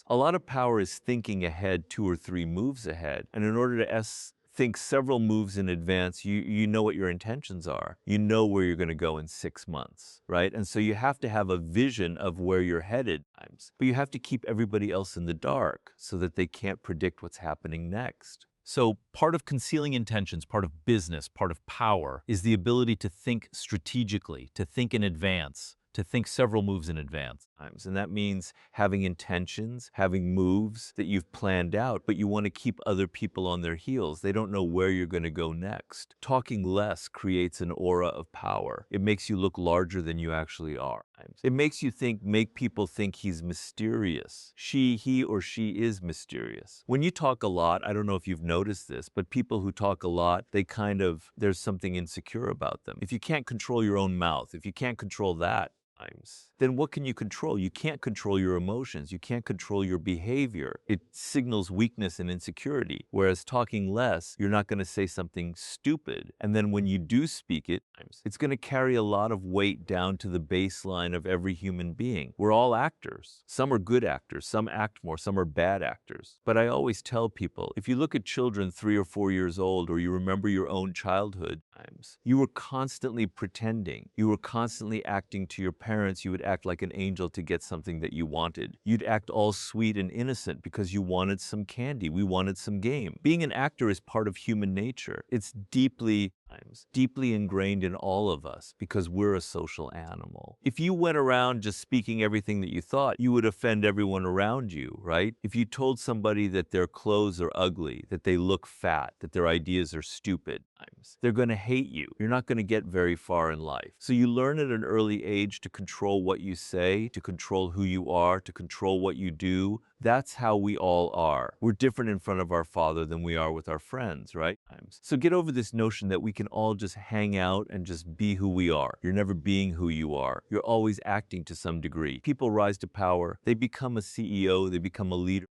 A lot of power is thinking ahead 2 or 3 moves ahead. And in order to think several moves in advance, you know what your intentions are. You know where you're going to go in 6 months, right? And so you have to have a vision of where you're headed. But you have to keep everybody else in the dark so that they can't predict what's happening next. So part of concealing intentions, part of business, part of power is the ability to think strategically, to think in advance, to think several moves in advance. And that means having intentions, having moves that you've planned out, but you want to keep other people on their heels. They don't know where you're going to go next. Talking less creates an aura of power. It makes you look larger than you actually are. It makes you make people think he's mysterious. He or she is mysterious. When you talk a lot, I don't know if you've noticed this, but people who talk a lot, there's something insecure about them. If you can't control your own mouth, if you can't control that, then what can you control? You can't control your emotions. You can't control your behavior. It signals weakness and insecurity. Whereas talking less, you're not going to say something stupid. And then when you do speak it, it's going to carry a lot of weight down to the baseline of every human being. We're all actors. Some are good actors. Some act more. Some are bad actors. But I always tell people, if you look at children 3 or 4 years old, or you remember your own childhood, you were constantly pretending. You were constantly acting to your parents. You would act like an angel to get something that you wanted. You'd act all sweet and innocent because you wanted some candy. We wanted some game. Being an actor is part of human nature. It's deeply ingrained in all of us because we're a social animal. If you went around just speaking everything that you thought, you would offend everyone around you, right? If you told somebody that their clothes are ugly, that they look fat, that their ideas are stupid, they're going to hate you. You're not going to get very far in life. So you learn at an early age to control what you say, to control who you are, to control what you do. That's how we all are. We're different in front of our Father than we are with our friends, right? So get over this notion that we can all just hang out and just be who we are. You're never being who you are. You're always acting to some degree. People rise to power. They become a CEO. They become a leader.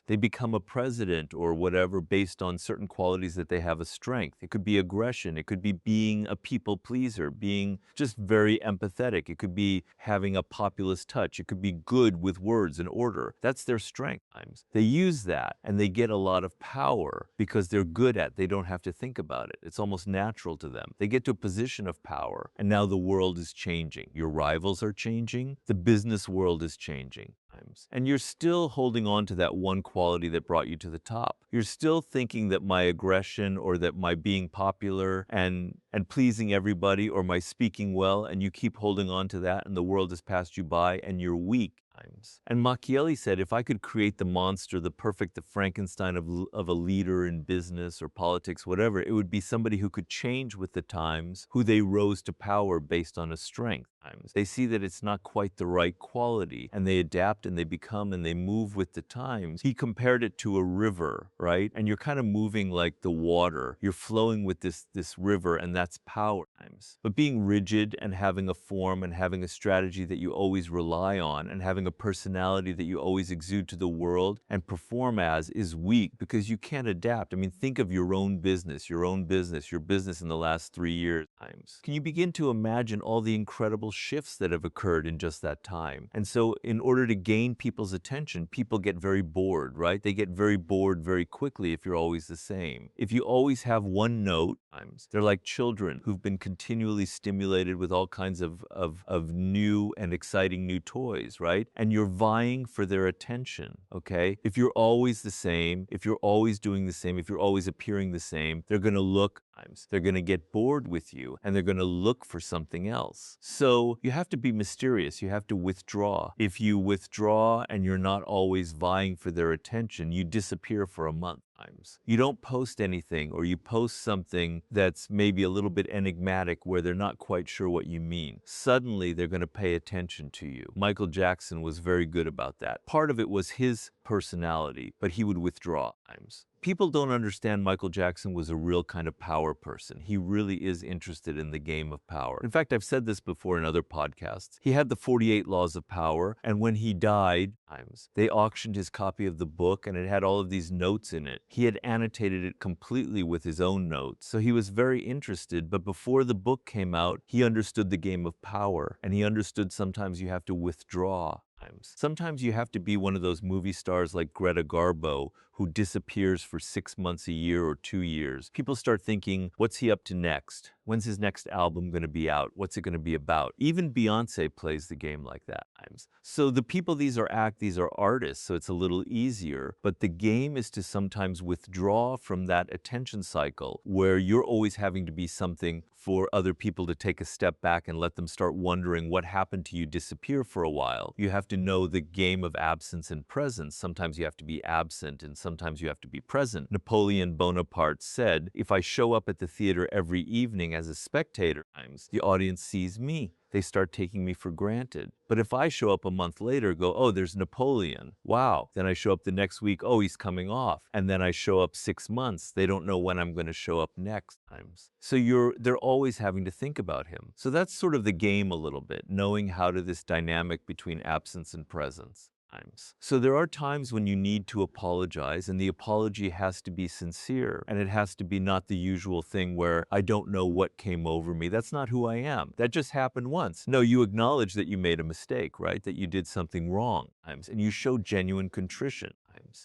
They become a president or whatever based on certain qualities that they have a strength. It could be aggression. It could be being a people pleaser, being just very empathetic. It could be having a populist touch. It could be good with words and order. That's their strength. They use that and they get a lot of power because they're good at it. They don't have to think about it. It's almost natural to them. They get to a position of power and now the world is changing. Your rivals are changing. The business world is changing. And you're still holding on to that one quality that brought you to the top. You're still thinking that my aggression or that my being popular and pleasing everybody or my speaking well, and you keep holding on to that and the world has passed you by and you're weak. And Machiavelli said, if I could create the monster, the Frankenstein of a leader in business or politics, whatever, it would be somebody who could change with the times, who they rose to power based on a strength. They see that it's not quite the right quality and they adapt and they become and they move with the times. He compared it to a river, right? And you're kind of moving like the water. You're flowing with this river and that's power. But being rigid and having a form and having a strategy that you always rely on and having a personality that you always exude to the world and perform as is weak because you can't adapt. I mean, think of your business in the last 3 years. Can you begin to imagine all the incredible shifts that have occurred in just that time? And so in order to gain people's attention, people get very bored, right? They get very bored very quickly if you're always the same. If you always have one note, they're like children who've been continually stimulated with all kinds of new and exciting new toys, right? And you're vying for their attention, okay? If you're always the same, if you're always doing the same, if you're always appearing the same, they're going to get bored with you and they're going to look for something else. So you have to be mysterious. You have to withdraw. If you withdraw and you're not always vying for their attention, you disappear for a month. You don't post anything, or you post something that's maybe a little bit enigmatic where they're not quite sure what you mean. Suddenly, they're going to pay attention to you. Michael Jackson was very good about that. Part of it was his personality, but he would withdraw. People don't understand Michael Jackson was a real kind of power person. He really is interested in the game of power. In fact, I've said this before in other podcasts. He had the 48 Laws of Power, and when he died, they auctioned his copy of the book, and it had all of these notes in it. He had annotated it completely with his own notes, so he was very interested, but before the book came out, he understood the game of power, and he understood sometimes you have to withdraw. Sometimes you have to be one of those movie stars like Greta Garbo who disappears for 6 months, a year, or 2 years. People start thinking, what's he up to next? When's his next album going to be out? What's it going to be about? Even Beyonce plays the game like that. So the people these are artists, so it's a little easier. But the game is to sometimes withdraw from that attention cycle where you're always having to be something for other people to take a step back and let them start wondering what happened to you disappear for a while. You have to know the game of absence and presence. Sometimes you have to be absent and sometimes you have to be present. Napoleon Bonaparte said, if I show up at the theater every evening as a spectator, the audience sees me. They start taking me for granted. But if I show up a month later, go, oh, there's Napoleon. Wow. Then I show up the next week, oh, he's coming off. And then I show up 6 months. They don't know when I'm going to show up next times. So they're always having to think about him. So that's sort of the game a little bit, knowing how to this dynamic between absence and presence. So there are times when you need to apologize, and the apology has to be sincere, and it has to be not the usual thing where I don't know what came over me. That's not who I am. That just happened once. No, you acknowledge that you made a mistake, right? That you did something wrong, and you show genuine contrition.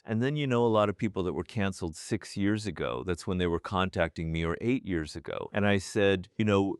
And then a lot of people that were canceled 6 years ago, that's when they were contacting me, or 8 years ago. And I said,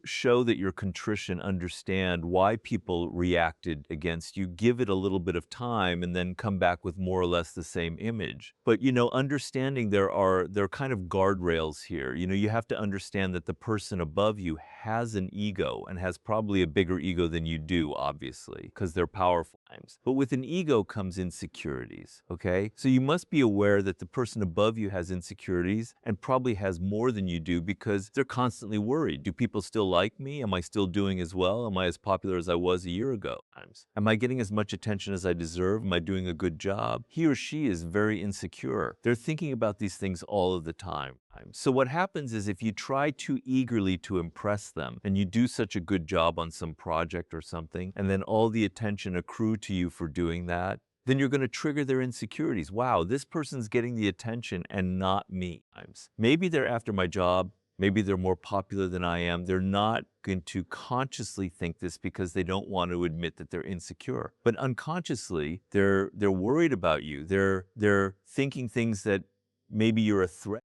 show that you're contrition, understand why people reacted against you, give it a little bit of time, and then come back with more or less the same image. But, understanding there are kind of guardrails here. You have to understand that the person above you has an ego and has probably a bigger ego than you do, obviously, because they're powerful. But with an ego comes insecurities, okay? So you must be aware that the person above you has insecurities and probably has more than you do because they're constantly worried. Do people still like me? Am I still doing as well? Am I as popular as I was a year ago? Am I getting as much attention as I deserve? Am I doing a good job? He or she is very insecure. They're thinking about these things all of the time. So what happens is if you try too eagerly to impress them and you do such a good job on some project or something, and then all the attention accrue to you for doing that, then you're going to trigger their insecurities. Wow, this person's getting the attention and not me. Maybe they're after my job. Maybe they're more popular than I am. They're not going to consciously think this because they don't want to admit that they're insecure. But unconsciously, they're worried about you. They're thinking things that maybe you're a threat,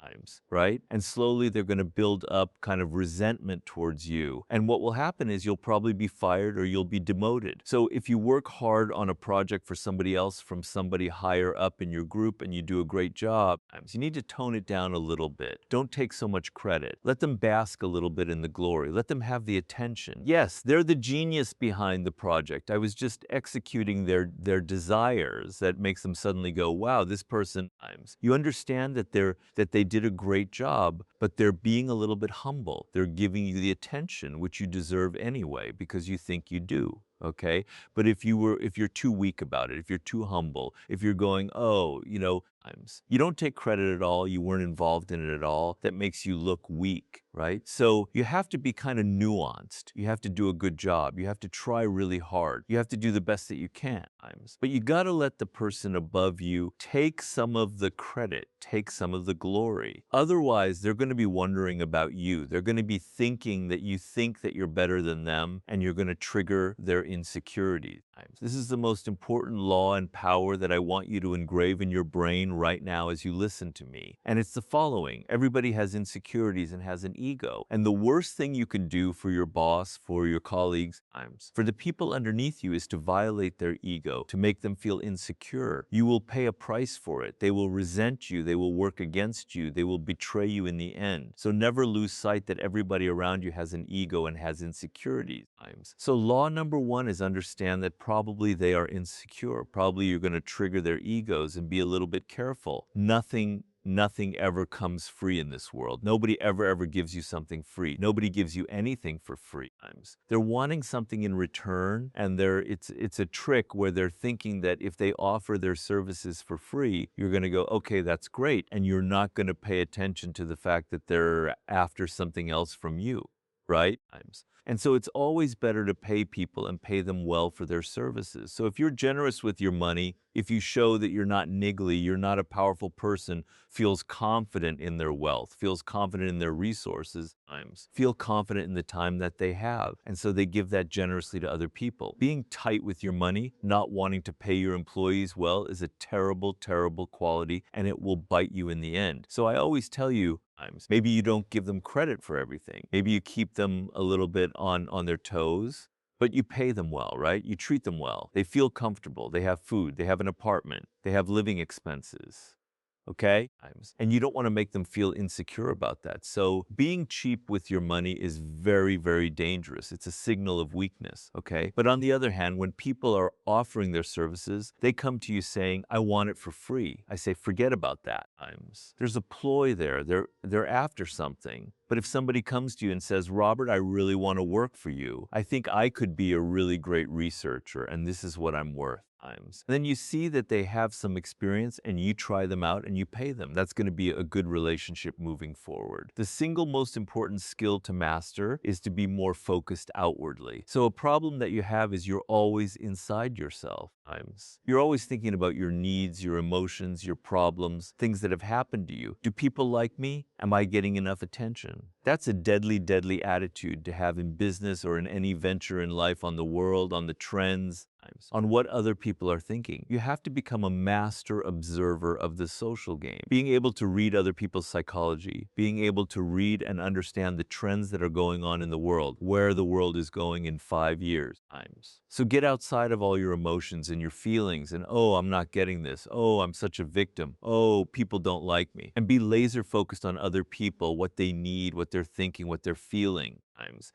right? And slowly they're going to build up kind of resentment towards you. And what will happen is you'll probably be fired or you'll be demoted. So if you work hard on a project for somebody else from somebody higher up in your group and you do a great job, you need to tone it down a little bit. Don't take so much credit. Let them bask a little bit in the glory. Let them have the attention. Yes, they're the genius behind the project. I was just executing their desires that makes them suddenly go, wow, this person, you understand that they did a great job, but they're being a little bit humble. They're giving you the attention which you deserve anyway because you think you do. Okay? But if you're too weak about it, if you're too humble, if you're going, oh, you don't take credit at all, you weren't involved in it at all, that makes you look weak, right? So you have to be kind of nuanced. You have to do a good job. You have to try really hard. You have to do the best that you can. But you got to let the person above you take some of the credit, take some of the glory. Otherwise, they're going to be wondering about you. They're going to be thinking that you think that you're better than them, and you're going to trigger their insecurities. This is the most important law and power that I want you to engrave in your brain right now as you listen to me. And it's the following. Everybody has insecurities and has an ego. And the worst thing you can do for your boss, for your colleagues, for the people underneath you is to violate their ego, to make them feel insecure. You will pay a price for it. They will resent you. They will work against you. They will betray you in the end. So never lose sight that everybody around you has an ego and has insecurities. So law number one is understand that probably they are insecure. Probably you're going to trigger their egos and be a little bit careful. Nothing ever comes free in this world. Nobody ever gives you something free. Nobody gives you anything for free. They're wanting something in return, and it's a trick where they're thinking that if they offer their services for free, you're going to go, okay, that's great, and you're not going to pay attention to the fact that they're after something else from you, right? And so it's always better to pay people and pay them well for their services. So if you're generous with your money, if you show that you're not niggly, you're not a powerful person, feels confident in their wealth, feels confident in their resources, times feel confident in the time that they have. And so they give that generously to other people. Being tight with your money, not wanting to pay your employees well is a terrible, terrible quality, and it will bite you in the end. So I always tell you, maybe you don't give them credit for everything. Maybe you keep them a little bit on their toes, but you pay them well, right? You treat them well. They feel comfortable. They have food. They have an apartment. They have living expenses. Okay? And you don't want to make them feel insecure about that. So being cheap with your money is very, very dangerous. It's a signal of weakness, okay? But on the other hand, when people are offering their services, they come to you saying, I want it for free. I say, forget about that. There's a ploy there. They're after something. But if somebody comes to you and says, Robert, I really want to work for you. I think I could be a really great researcher, and this is what I'm worth. Then you see that they have some experience and you try them out and you pay them. That's going to be a good relationship moving forward. The single most important skill to master is to be more focused outwardly. So a problem that you have is you're always inside yourself. You're always thinking about your needs, your emotions, your problems, things that have happened to you. Do people like me? Am I getting enough attention? That's a deadly, deadly attitude to have in business or in any venture in life, on the world, on the trends, on what other people are thinking. You have to become a master observer of the social game. Being able to read other people's psychology, being able to read and understand the trends that are going on in the world, where the world is going in 5 years. So get outside of all your emotions and your feelings and, oh, I'm not getting this. Oh, I'm such a victim. Oh, people don't like me. And be laser focused on other people, what they need, what they're thinking, what they're feeling.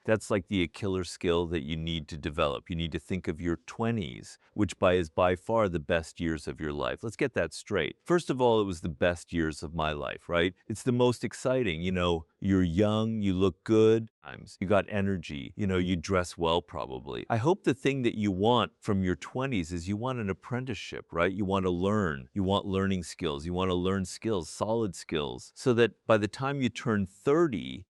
That's like the Achilles skill that you need to develop. You need to think of your 20s, which is by far the best years of your life. Let's get that straight. First of all, it was the best years of my life, right? It's the most exciting. You're young, you look good, you got energy, you dress well probably. I hope the thing that you want from your 20s is you want an apprenticeship, right? You want to learn. You want learning skills. You want to learn skills, solid skills, so that by the time you turn 30,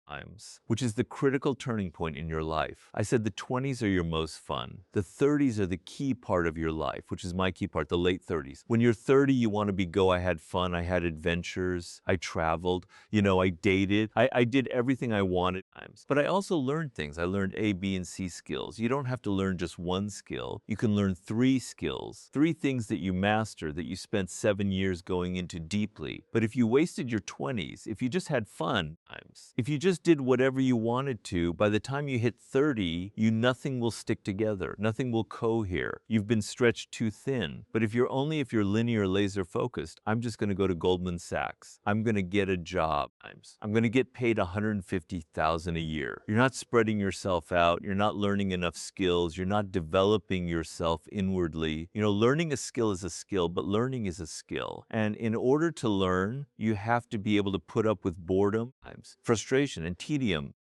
which is the critical turning point in your life. I said the 20s are your most fun. The 30s are the key part of your life, which is my key part, the late 30s. When you're 30, you want to I had fun, I had adventures, I traveled, I dated, I did everything I wanted. But I also learned things. I learned A, B, and C skills. You don't have to learn just one skill. You can learn 3 skills, 3 things that you master that you spent 7 years going into deeply. But if you wasted your 20s, if you just had fun, if you just did whatever you wanted to, by the time you hit 30, nothing will stick together. Nothing will cohere. You've been stretched too thin. But if you're linear laser focused, I'm just going to go to Goldman Sachs. I'm going to get a job. I'm going to get paid $150,000 a year. You're not spreading yourself out. You're not learning enough skills. You're not developing yourself inwardly. Learning a skill is a skill, but learning is a skill. And in order to learn, you have to be able to put up with boredom, frustration, and tedium.